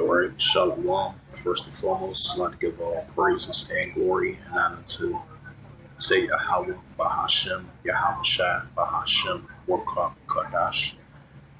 Right, Shalom. First and foremost, I'd like to give all praises and glory and honor to say Yahweh, Bahashem, Yahweh Shai, Bahashem, Wakak, Kadash,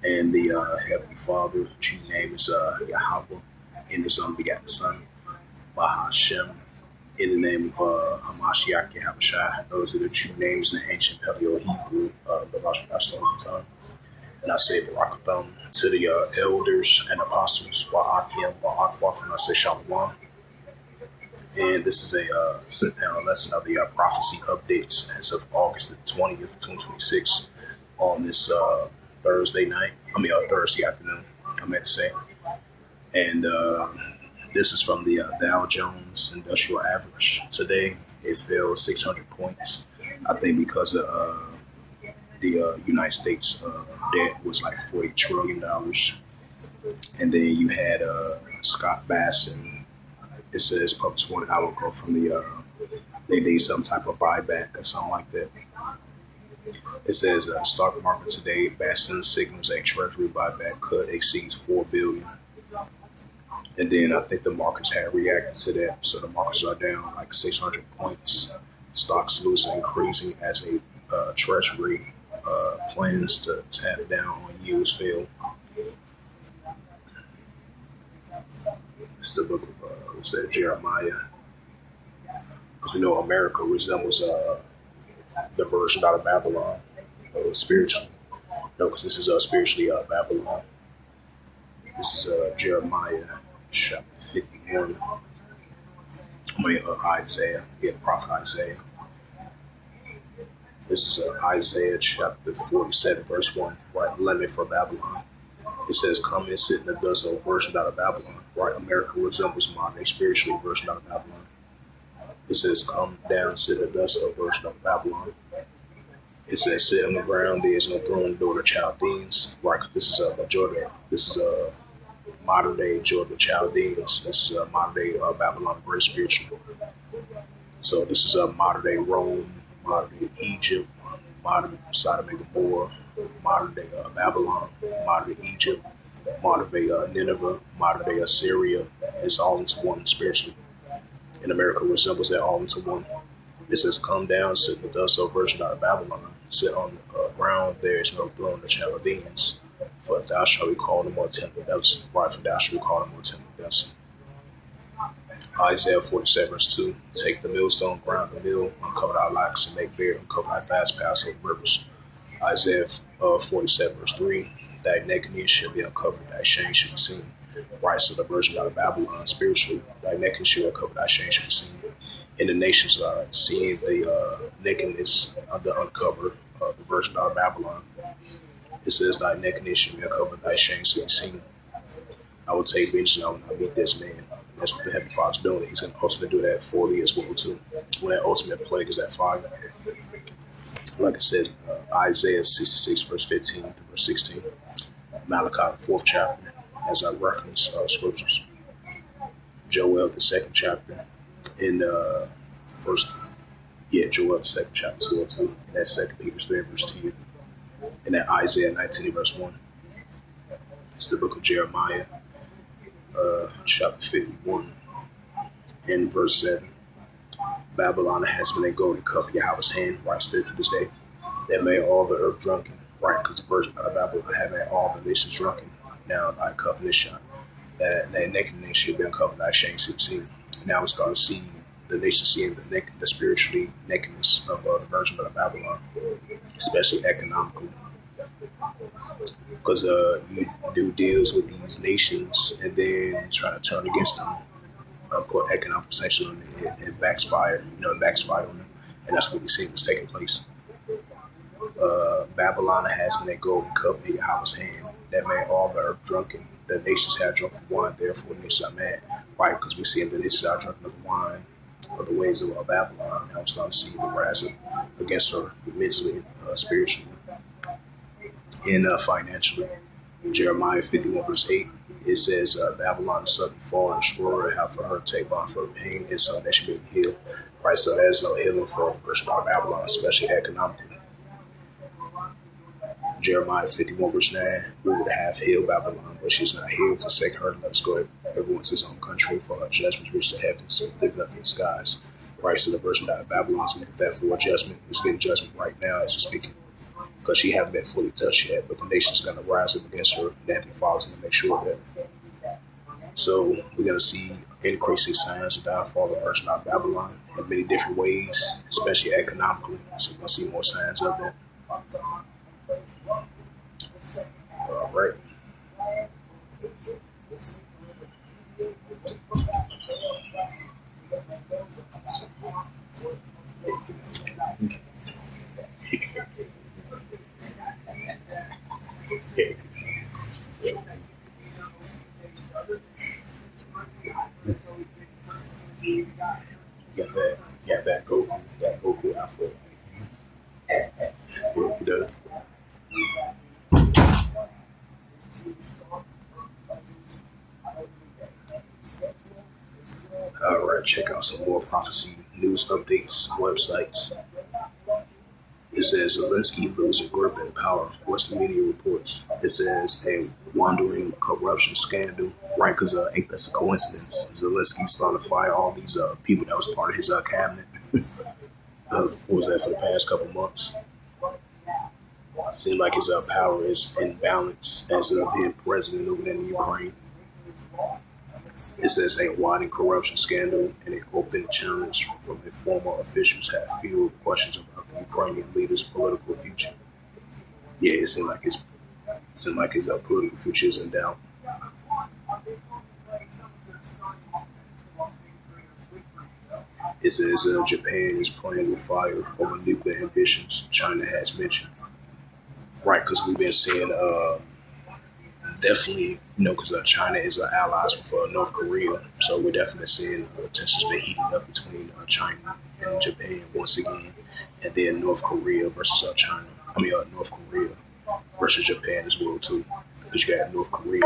and the Heavenly Father, true name is Yahweh, in His unbegotten Son, Bahashem, in the name of Hamashiach, Yahweh Shai. Those are the true names in the ancient Paleo Hebrew, the Rosh Hashanah tongue. And I say Barakatham to the elders and apostles, Wa'akim, Wa'akwaf, and I say Shalom. And this is a sit-down lesson of the prophecy updates as of August the 20th, 2026 on this Thursday night. Thursday afternoon, I meant to say. And this is from the Dow Jones Industrial Average. Today, it fell 600 points. I think because of the United States debt was like $40 trillion. And then you had Scott Bass, and it says published 1 hour ago from the, they did some type of buyback or something like that. It says stock market today, Baston signals a treasury buyback could exceeds 4 billion. And then I think the markets had reacted to that. So the markets are down like 600 points. Stocks losing, increasing as a treasury plans to tap down on yields fail. It's the book of what's that, Jeremiah. Because we know America resembles the version out of Babylon spiritually. No, because this is spiritually Babylon. This is Jeremiah chapter 51. Isaiah, the prophet Isaiah. This is Isaiah chapter 47, verse 1, right? Lemon for Babylon. It says, come and sit in the dust of version out of Babylon, right? America resembles modern spiritually version out of Babylon. It says, come down, sit in the dust of version out of Babylon. It says, sit on the ground, there is no throne, daughter Chaldeans, right? This is Jordan. This is modern day Jordan Chaldeans. This is modern day Babylon, very spiritual. So this is modern day Rome, modern day Egypt, modern Sodom and Gomorrah, modern day Babylon, modern day Egypt, modern day Nineveh, modern day Assyria. It's all into one spiritually. And America resembles that all into one. It says, come down, sit in the dust of version out of Babylon, sit on the ground, there is no throne of the Chaldeans, for thou shalt be called a more temple desolate. Right, for thou shalt be called a more temple desolate. Isaiah 47, verse 2. Take the millstone, ground the mill, uncover thy locks, and make bare, uncover thy fast paths over rivers. Isaiah 47, verse 3. Thy nakedness shall be uncovered, thy shame shall be seen. Right, so the version out of Babylon, spiritually, thy nakedness shall be uncovered, thy shame shall be seen. And the nations are seeing the nakedness of the uncover of the version out of Babylon. It says, thy nakedness shall be uncovered, thy shame shall be seen. I will take vengeance and I will not meet this man. That's what the Heavenly Father's doing. He's going to ultimately do that fully as well, too. When that ultimate plague is that fire. Like it says, Isaiah 66, verse 15 to verse 16. Malachi, the 4th chapter, as I reference scriptures. Joel, the 2nd chapter. In Joel, the 2nd chapter, 12, 2. And that 2nd Peter 3, verse 10. And that Isaiah 19, verse 1. It's the book of Jeremiah, chapter 51, and verse 7. Babylon has been a golden cup, Yahweh's hand, right, still to this day. That made all the earth drunken, right, because the version of Babylon had made all the nations drunken. Now thy cup is shot. That nakedness should be uncovered, thy shame should be seen. Now we start to see the nation seeing the spiritually nakedness of the version of Babylon, especially economically. Because you do deals with these nations and then try to turn against them, put economic sanctions on it and backfire, backfire on them. And that's what we see was taking place. Babylon has been a golden cup in Yahweh's hand that made all the earth drunken. The nations had drunk of wine, therefore the nations are mad. Right, because we see the nations are drunken of wine of the ways of Babylon. Now we're starting to see the rise against her mentally, spiritually, and financially. Jeremiah 51, verse 8, it says, Babylon is suddenly fall and destroy her, have for her take on for pain, and so that she may be healed. Right, so there's no healing for a person of Babylon, especially economically. Jeremiah 51 verse 9, we would have hailed Babylon, but she's not hailed. Forsake her, let us go everyone to his own country, for her judgments reach the heavens and live up in the skies. Right, so the verse that Babylon's going to get that for judgment. Is getting judgment right now as we're speaking, because she haven't been fully touched yet, but the nation's going to rise up against her, and Anthony Fowler's going to make sure of that. So we're going to see increasing signs of downfall of Persian Babylon in many different ways, especially economically. So we're going to see more signs of that. All right. Got that Goku outfit. All right, check out some more prophecy news updates, websites. It says Zelensky loses grip and power. Western media reports. It says a wandering corruption scandal. Right, because I think that's a coincidence. Zelensky started to fire all these people that was part of his cabinet. What was that for the past couple months? Seemed like his power is in balance as being president over there in Ukraine. It says a widening corruption scandal and an open challenge from the former officials have fueled questions about the Ukrainian leader's political future. Yeah, it seemed like his political future is in doubt. It says Japan is playing with fire over nuclear ambitions China has mentioned. Right, because we've been seeing definitely, because China is an ally with North Korea, so we're definitely seeing tensions been heating up between China and Japan once again, and then North Korea versus North Korea versus Japan as well too, because you got North Korea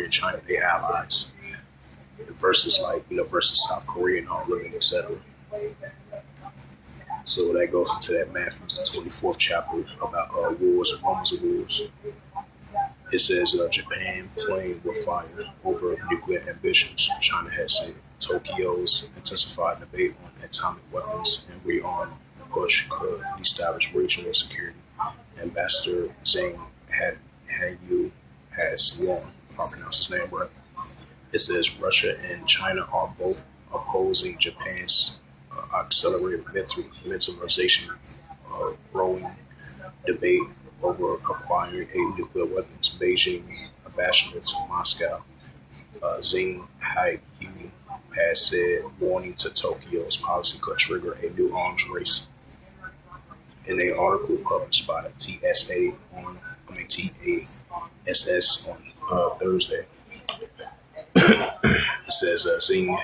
and China, they allies, versus versus South Korea and all of it, etc. So that goes into that Matthew, the 24th chapter about wars and rumors of wars. It says Japan playing with fire over nuclear ambitions, China has said. Tokyo's intensified debate on atomic weapons and rearm push could establish regional security. Ambassador Zhang Hanyu has warned, if I pronounce his name right. It says Russia and China are both opposing Japan's accelerated militarization, growing debate over acquiring a nuclear weapons. Beijing ambassador to Moscow, Zhang Hanyu, has said, warning to Tokyo's policy could trigger a new arms race. In an article published by the TASS on Thursday, it says Zhang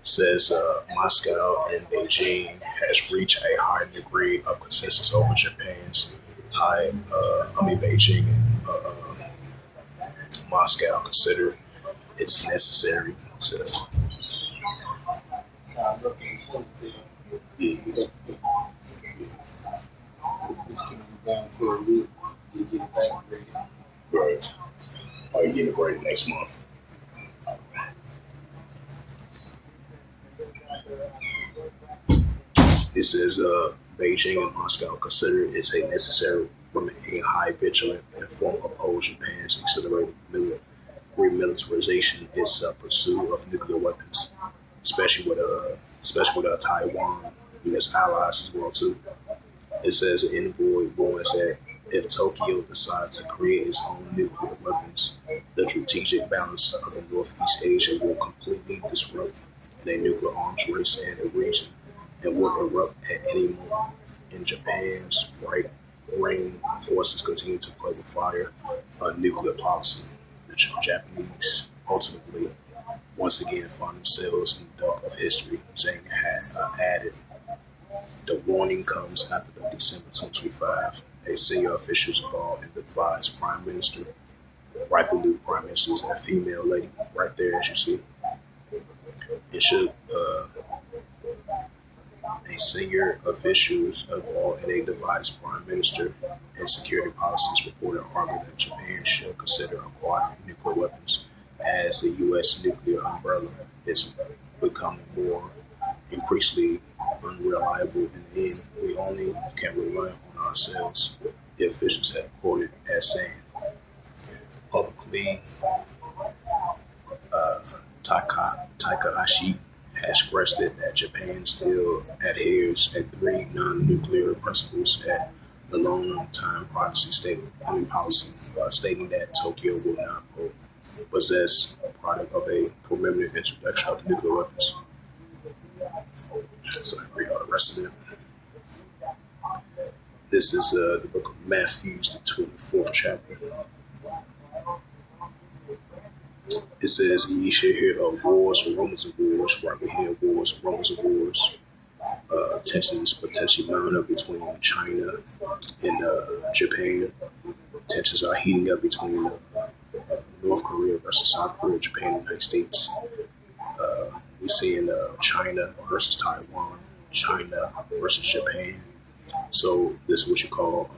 says Moscow and Beijing has reached a high degree of consensus over Japan's Beijing and Moscow consider it's necessary to. Right. Are you getting it ready next month? It says Beijing and Moscow consider it a necessary remain high vigilant and form oppose Japan's accelerated remilitarization its pursuit of nuclear weapons, especially with Taiwan and its allies as well too. It says an envoy warns that if Tokyo decides to create its own nuclear weapons, the strategic balance of the Northeast Asia will completely disrupt in a nuclear arms race in the region and will erupt at any moment. In Japan's right-wing forces continue to play with fire on nuclear policy. The Japanese ultimately once again find themselves in the dark of history. Zhang added, the warning comes after the December 2025. A senior officials involved in the vice prime minister, the new prime minister is a female lady, right there as you see. It should and senior officials involved in a devised prime minister and security policies reported argued that Japan should consider acquiring nuclear weapons as the U.S. nuclear umbrella is becoming more increasingly unreliable. In the end, we only can rely on ourselves, the officials have quoted as saying. Publicly, Takahashi has stressed that Japan still adheres at three non-nuclear principles at the long-time policy, stating that Tokyo will not possess product of a permanent introduction of nuclear weapons. So I read all the rest of it. This is the book of Matthew, the 24th chapter. It says, "Ye shall hear of wars and rumors of wars." Right, we hear wars and rumors of wars. Tensions potentially mounting up between China and Japan. Tensions are heating up between North Korea versus South Korea, Japan, and the United States. We're seeing China versus Taiwan, China versus Japan. So this is what you call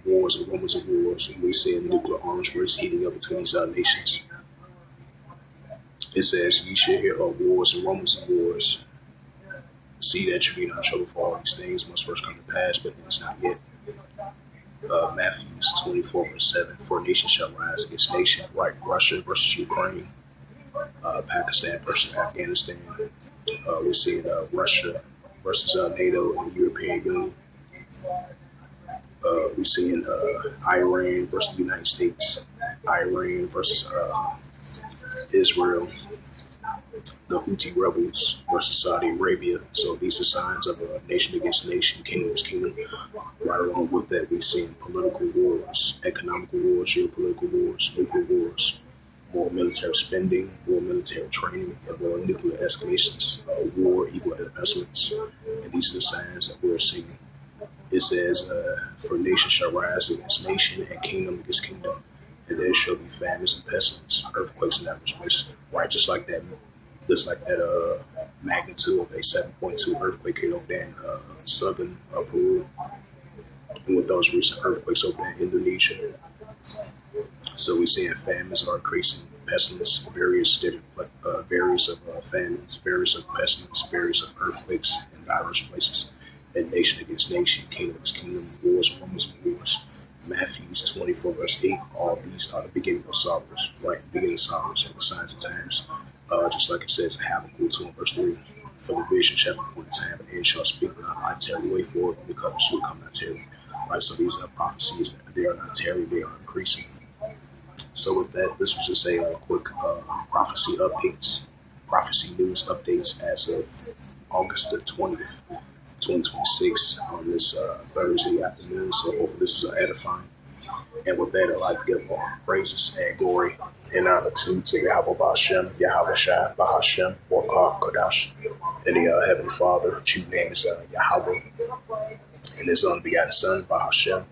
wars and rumors of wars. And we're seeing nuclear arms race heating up between these nations. It says, "Ye shall hear of wars and rumors of wars. See that you be not troubled, for all these things must first come to pass, but it's not yet." Matthew 24:7. "For nation shall rise against nation, right? Russia versus Ukraine, Pakistan versus Afghanistan." We're seeing Russia versus NATO and the European Union. We're seeing Iran versus the United States, Iran versus Israel, the Houthi rebels versus Saudi Arabia. So these are signs of a nation against nation, kingdom against kingdom. Right along with that, we're seeing political wars, economical wars, geopolitical wars, nuclear wars, more military spending, more military training, and more nuclear escalations. War equal investments. And these are the signs that we're seeing. It says, "For nation shall rise against nation, and kingdom against kingdom. And there shall be famines and pestilence, earthquakes in diverse places." Right, just like that magnitude of a 7.2 earthquake hit over there in southern Peru, and with those recent earthquakes over there in Indonesia. So we're seeing famines are increasing, pestilence, various different various of famines, various of pestilence, various of earthquakes in diverse places, and nation against nation, kingdom against kingdom, wars, rumors of wars. Matthew 24:8. All these are the beginning of sorrows, right? Beginning of sorrows are the signs of times. Just like it says in Habakkuk 2:3. "For the vision shall come in time, and end shall speak not. I tarry, wait for it, because it will come not tarry." Right, so these are prophecies. They are not tarry, they are increasing. So with that, this was just a quick prophecy updates, prophecy news updates as of August the 20th, 2026 on this Thursday afternoon. So hopefully this was edifying. And with that, I'd like to give all praises and glory and honor to Yahweh Ba'Shem, Yahweh Shai, Ba'Hashem, Wakar, Kodash, and the Heavenly Father. True name is Yahweh, and His unbegotten Son, Ba'Hashem.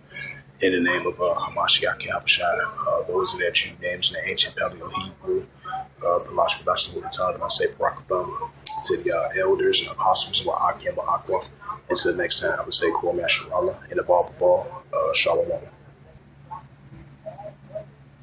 In the name of Hamashiach Yahushua, those are their true names in the ancient Paleo Hebrew, the Lashon the Holy Tongue, and I say Barakatham to the elders and apostles of Akim Aqua. Until the next time, I would say Kwame Asherallah in the ball, Shalom.